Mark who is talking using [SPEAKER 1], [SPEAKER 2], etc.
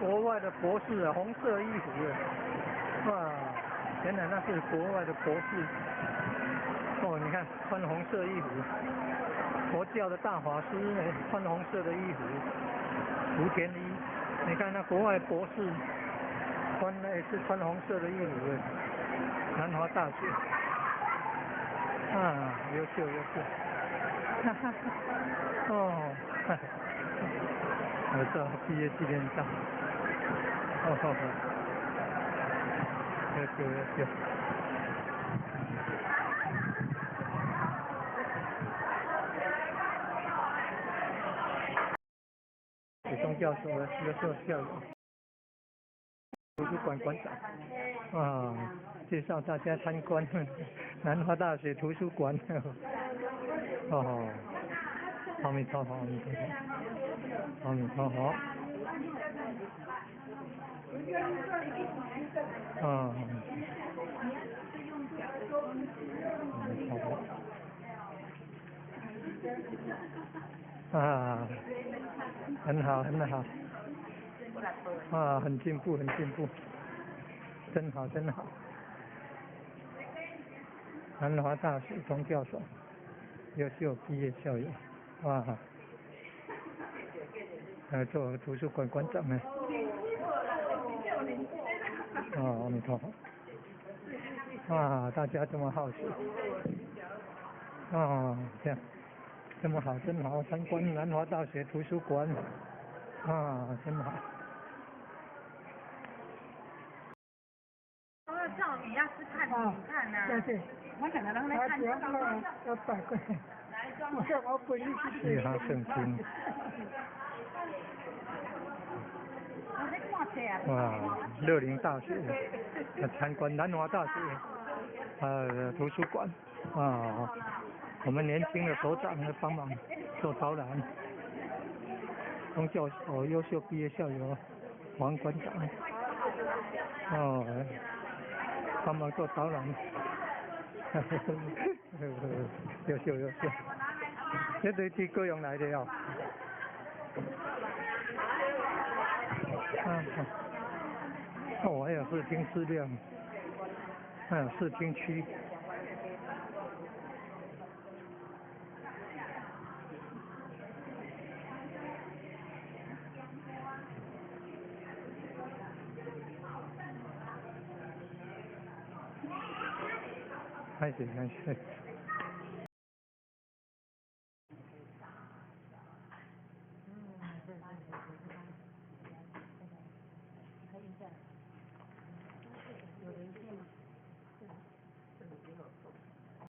[SPEAKER 1] 国外的博士啊，红色衣服的，哇，原来那是国外的博士。哦，你看穿红色衣服，佛教的大法师呢穿红色的衣服，莆田衣。你看那国外博士是穿红色的衣服的，南华大学。啊，优秀优秀。哈哈，哦，哈哈，我这毕业纪念照。哦吼吼，优秀优秀。北中教授的优秀校友，图书馆馆长啊，介绍大家参观南华大学图书馆。哦，阿弥陀佛，阿弥陀佛，阿弥陀佛。啊，阿弥陀佛。啊，很好很好。啊，很进步很进步，真好真好。南华大学钟教授，优秀毕业校友，哇，做图书馆馆长呢。哦，阿弥陀佛。哇，大家这么好奇。啊，这样，这么好，真好，参观南华大学图书馆。啊，真好。
[SPEAKER 2] 照你要是看你看呐，
[SPEAKER 3] 对，
[SPEAKER 2] 我可能让他看
[SPEAKER 3] 要摆过来，我本意是
[SPEAKER 1] 嘻哈圣经。哇，乐龄大学参观南华大学图书馆啊，我们年轻的首长呢帮忙做导览，钟教授优秀毕业校友王馆长哦，帮忙做导览，优秀优秀，这对去高雄来的哦。哦，还有视听资料，还有视听区。开始开始。
[SPEAKER 2] 可以的。